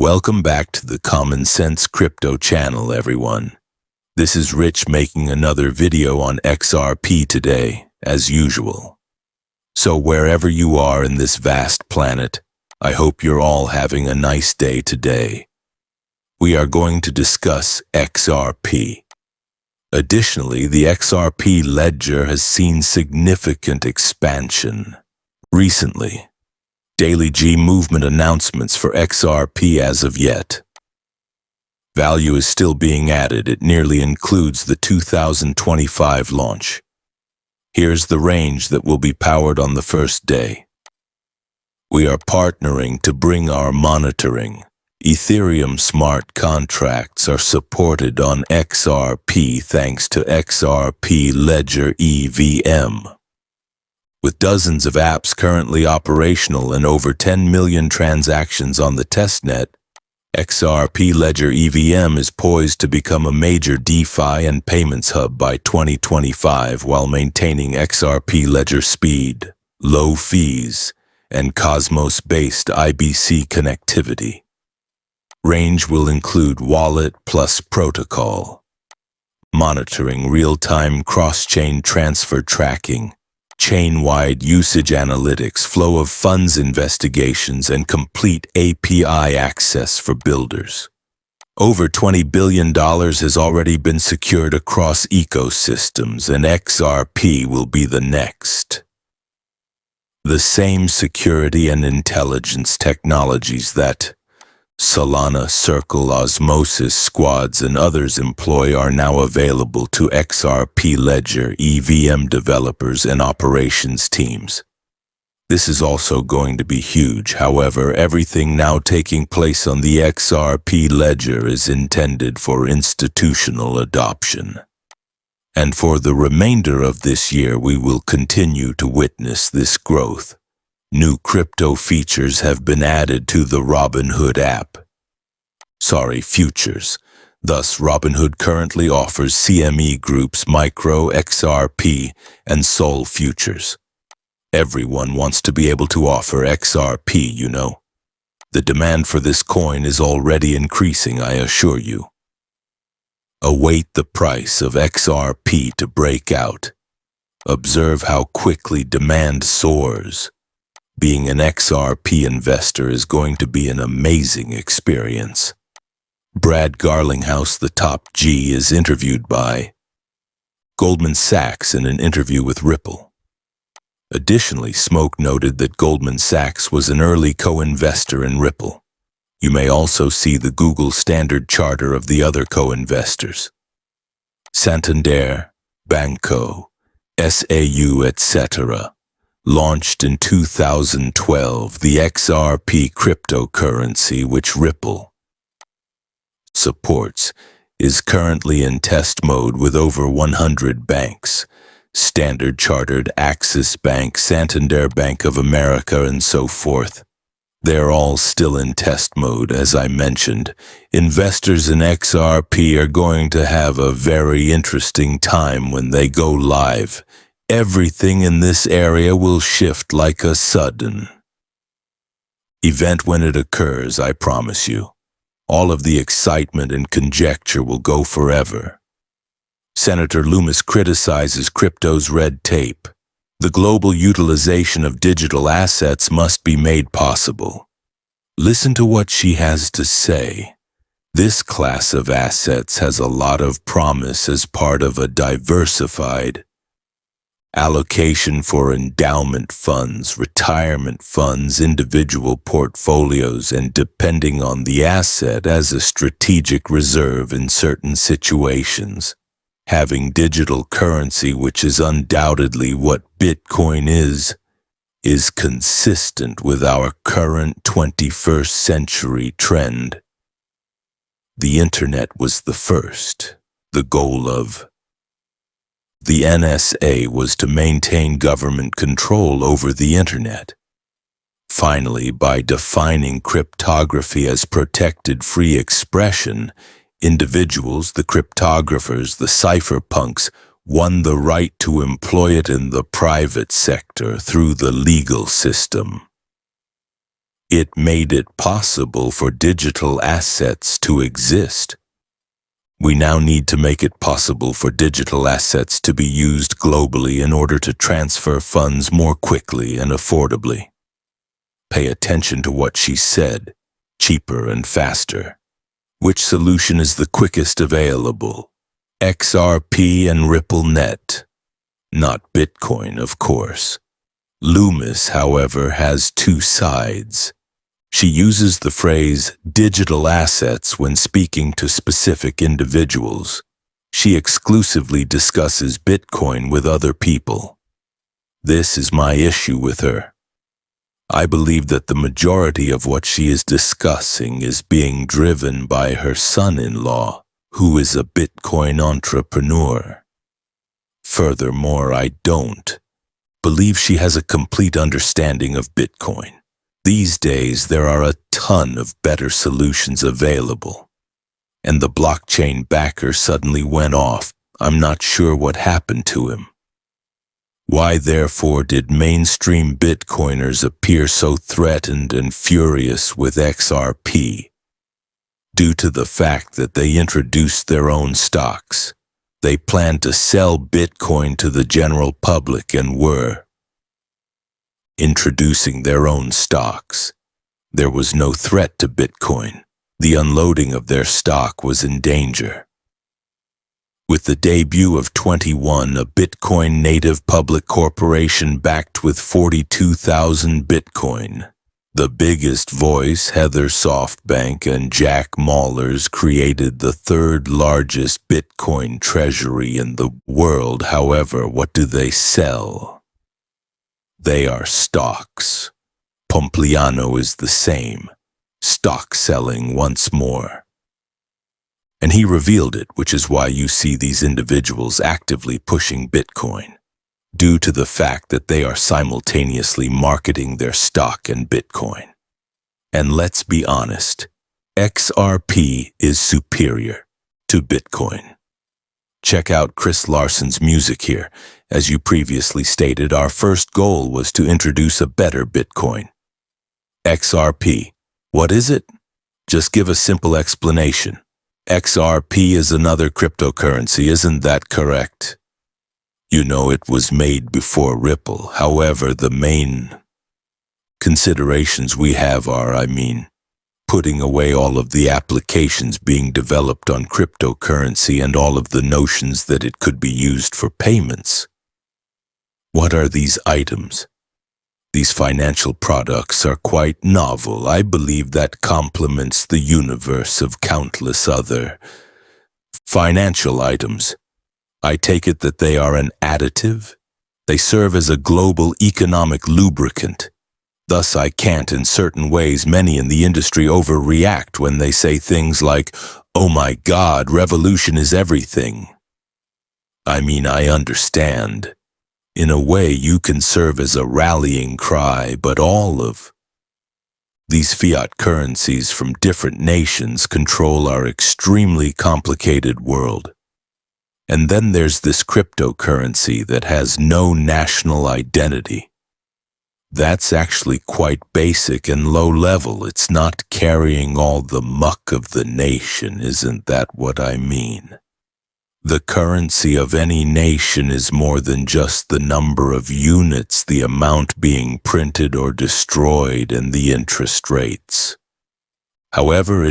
Welcome back to the Common Sense Crypto channel, everyone. This is Rich making another video on XRP today, as usual. So wherever you are in this vast planet, I hope you're all having a nice day today. We are going to discuss XRP. Additionally, the XRP ledger has seen significant expansion. Recently, Daily G movement announcements for XRP as of yet. Value is still being added. It nearly includes the 2025 launch. Here's the range that will be powered on the first day. We are partnering to bring our monitoring. Ethereum smart contracts are supported on XRP thanks to XRP Ledger EVM. With dozens of apps currently operational and over 10 million transactions on the testnet, XRP Ledger EVM is poised to become a major DeFi and payments hub by 2025 while maintaining XRP Ledger speed, low fees, and Cosmos-based IBC connectivity. Range will include wallet plus protocol, monitoring real-time cross-chain transfer tracking, chain-wide usage analytics, flow of funds investigations, and complete API access for builders. Over $20 billion has already been secured across ecosystems, and XRP will be the next. The same security and intelligence technologies that Solana, Circle, Osmosis, Squads, and others employ are now available to XRP Ledger EVM developers and operations teams. This is also going to be huge. However, everything now taking place on the XRP Ledger is intended for institutional adoption. And for the remainder of this year, we will continue to witness this growth. New crypto features have been added to the Robinhood app. Futures. Thus, Robinhood currently offers CME Group's Micro, XRP, and Sol futures. Everyone wants to be able to offer XRP, you know. The demand for this coin is already increasing, I assure you. Await the price of XRP to break out. Observe how quickly demand soars. Being an XRP investor is going to be an amazing experience. Brad Garlinghouse, the top G, is interviewed by Goldman Sachs in an interview with Xrpl. Additionally, Smoke noted that Goldman Sachs was an early co-investor in Xrpl. You may also see the Google standard charter of the other co-investors. Santander, Banco, SAU, etc. Launched in 2012, the XRP cryptocurrency, which Xrpl supports, is currently in test mode with over 100 banks, Standard Chartered, Axis Bank, Santander, Bank of America, and so forth. They're all still in test mode, as I mentioned. Investors in XRP are going to have a very interesting time when they go live. Everything in this area will shift like a sudden event when it occurs, I promise you. All of the excitement and conjecture will go forever. Senator Loomis criticizes crypto's red tape. The global utilization of digital assets must be made possible. Listen to what she has to say. This class of assets has a lot of promise as part of a diversified allocation for endowment funds, retirement funds, individual portfolios, and depending on the asset as a strategic reserve in certain situations. Having digital currency, which is undoubtedly what Bitcoin is consistent with our current 21st century trend. The internet was the first. The goal of the NSA was to maintain government control over the internet. Finally, by defining cryptography as protected free expression, individuals, the cryptographers, the cypherpunks, won the right to employ it in the private sector through the legal system. It made it possible for digital assets to exist. We now need to make it possible for digital assets to be used globally in order to transfer funds more quickly and affordably. Pay attention to what she said, cheaper and faster. Which solution is the quickest available? XRP and Ripple Net. Not Bitcoin, of course. Loomis, however, has two sides. She uses the phrase digital assets when speaking to specific individuals. She exclusively discusses Bitcoin with other people. This is my issue with her. I believe that the majority of what she is discussing is being driven by her son-in-law, who is a Bitcoin entrepreneur. Furthermore, I don't believe she has a complete understanding of Bitcoin. These days, there are a ton of better solutions available. And the blockchain backer suddenly went off. I'm not sure what happened to him. Why, therefore, did mainstream Bitcoiners appear so threatened and furious with XRP? Due to the fact that they introduced their own stocks. They planned to sell Bitcoin to the general public and were introducing their own stocks. There was no threat to Bitcoin. The unloading of their stock was in danger. With the debut of 21, a Bitcoin native public corporation backed with 42,000 Bitcoin. The biggest voice, Heather SoftBank and Jack Mallers, created the third largest Bitcoin treasury in the world. However, what do they sell? They are stocks. Pompliano is the same. Stock selling once more. And he revealed it, which is why you see these individuals actively pushing Bitcoin, due to the fact that they are simultaneously marketing their stock and Bitcoin. And let's be honest, XRP is superior to Bitcoin. Check out Chris Larson's music here. As you previously stated, our first goal was to introduce a better Bitcoin. XRP, what is it? Just give a simple explanation. XRP is another cryptocurrency, isn't that correct? You know, it was made before Ripple. However, the main considerations we have are, putting away all of the applications being developed on cryptocurrency and all of the notions that it could be used for payments. What are these items? These financial products are quite novel. I believe that complements the universe of countless other financial items. I take it that they are an additive. They serve as a global economic lubricant. Thus, I can't, in certain ways, many in the industry overreact when they say things like, "Oh my God, revolution is everything." I understand. In a way, you can serve as a rallying cry, but all of these fiat currencies from different nations control our extremely complicated world. And then there's this cryptocurrency that has no national identity. That's actually quite basic and low level. It's not carrying all the muck of the nation, isn't that what I mean? The currency of any nation is more than just the number of units, the amount being printed or destroyed, and the interest rates. However, it